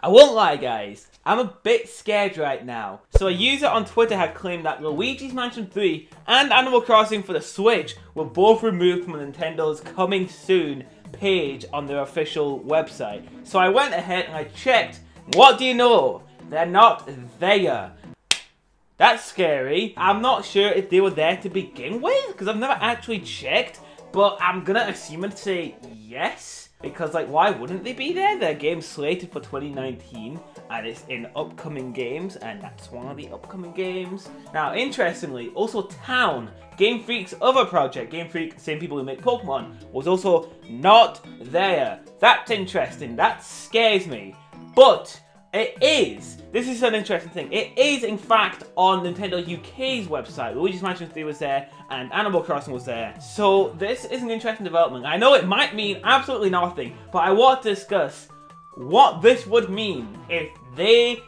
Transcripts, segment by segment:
I won't lie guys, I'm a bit scared right now. So a user on Twitter had claimed that Luigi's Mansion 3 and Animal Crossing for the Switch were both removed from Nintendo's Coming Soon page on their official website. So I went ahead and I checked. What do you know? They're not there. That's scary. I'm not sure if they were there to begin with, because I've never actually checked, but I'm gonna assume and say yes, because like why wouldn't they be there? Their game's slated for 2019 and it's in upcoming games, and that's one of the upcoming games. Now interestingly, also Town, Game Freak's other project, Game Freak, same people who make Pokemon, was also not there. That's interesting, that scares me. But this is an interesting thing, it is in fact on Nintendo UK's website. Luigi's Mansion 3 was there and Animal Crossing was there. So this is an interesting development. I know it might mean absolutely nothing, but I want to discuss what this would mean if they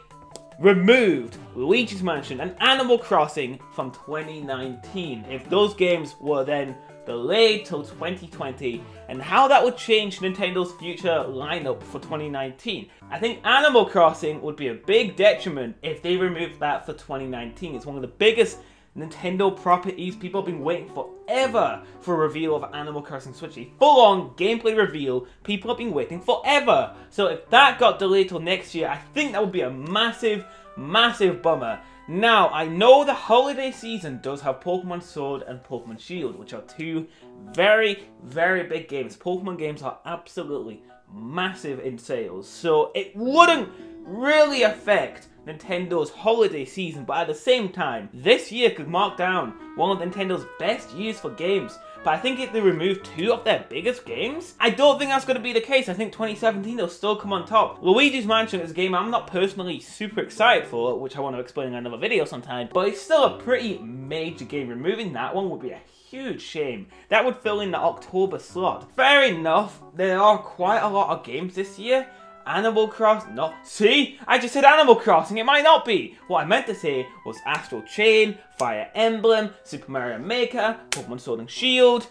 removed Luigi's Mansion and Animal Crossing from 2019. If those games were then delayed till 2020, and how that would change Nintendo's future lineup for 2019. I think Animal Crossing would be a big detriment if they removed that for 2019. It's one of the biggest Nintendo properties. People have been waiting forever for a reveal of Animal Crossing Switch. A full-on gameplay reveal. People have been waiting forever. So if that got delayed till next year, I think that would be a massive, massive bummer. Now, I know the holiday season does have Pokemon Sword and Pokemon Shield, which are two very, very big games. Pokemon games are absolutely massive in sales, so it wouldn't really affect Nintendo's holiday season, but at the same time, this year could mark down one of Nintendo's best years for games. But I think if they remove two of their biggest games, I don't think that's going to be the case. I think 2017 they'll still come on top. Luigi's Mansion is a game I'm not personally super excited for, which I want to explain in another video sometime, but it's still a pretty major game. Removing that one would be a huge shame. That would fill in the October slot. Fair enough, there are quite a lot of games this year. Animal Crossing, no, see? I just said Animal Crossing, it might not be. What I meant to say was Astral Chain, Fire Emblem, Super Mario Maker, Pokemon Sword and Shield.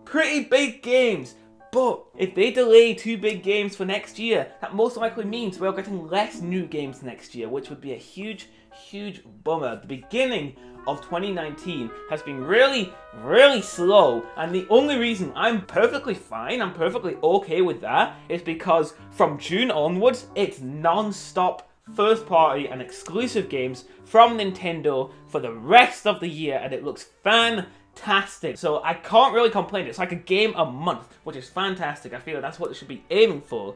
Pretty big games. But if they delay two big games for next year, that most likely means we're getting less new games next year, which would be a huge, huge bummer. The beginning of 2019 has been really, really slow, and the only reason I'm perfectly fine, I'm perfectly okay with that, is because from June onwards, it's non-stop first party and exclusive games from Nintendo for the rest of the year, and it looks fantastic. So I can't really complain. It's like a game a month, which is fantastic. I feel like that's what they should be aiming for.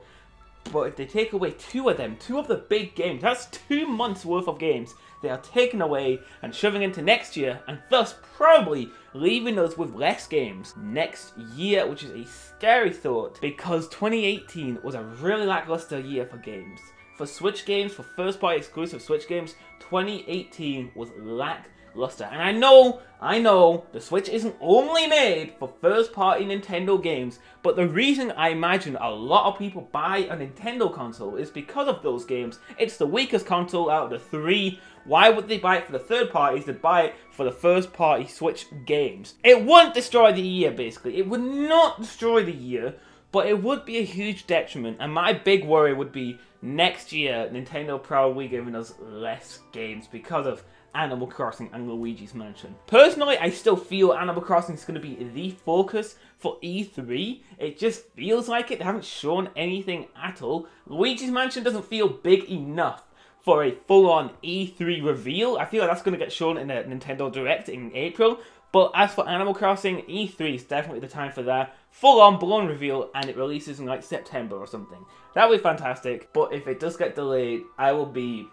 But if they take away two of them, two of the big games, that's 2 months worth of games they are taking away and shoving into next year, and thus probably leaving us with less games next year, which is a scary thought, because 2018 was a really lackluster year for games. For Switch games, for first-party exclusive Switch games, 2018 was lackluster. And I know, the Switch isn't only made for first-party Nintendo games, but the reason I imagine a lot of people buy a Nintendo console is because of those games. It's the weakest console out of the three. Why would they buy it for the third parties? They'd buy it for the first-party Switch games. It wouldn't destroy the year, basically. It would not destroy the year, but it would be a huge detriment. And my big worry would be next year, Nintendo probably giving us less games because of Animal Crossing and Luigi's Mansion. Personally, I still feel Animal Crossing is going to be the focus for E3. It just feels like it. They haven't shown anything at all. Luigi's Mansion doesn't feel big enough for a full-on E3 reveal. I feel like that's going to get shown in a Nintendo Direct in April. But as for Animal Crossing, E3 is definitely the time for that full-on blown reveal, and it releases in like September or something. That would be fantastic. But if it does get delayed, I will be...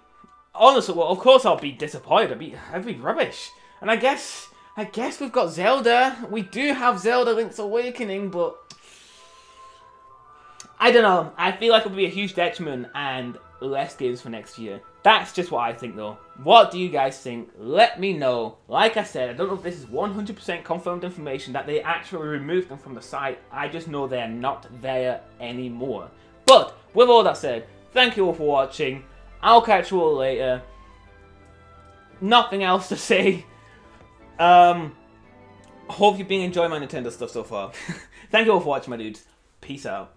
honestly, well, of course I'll be disappointed. I'd be rubbish. And I guess we've got Zelda. We do have Zelda Link's Awakening, but I don't know. I feel like it would be a huge detriment and less games for next year. That's just what I think though. What do you guys think? Let me know. Like I said, I don't know if this is 100% confirmed information that they actually removed them from the site. I just know they're not there anymore. But with all that said, thank you all for watching. I'll catch you all later. Nothing else to say. Hope you've been enjoying my Nintendo stuff so far. Thank you all for watching, my dudes. Peace out.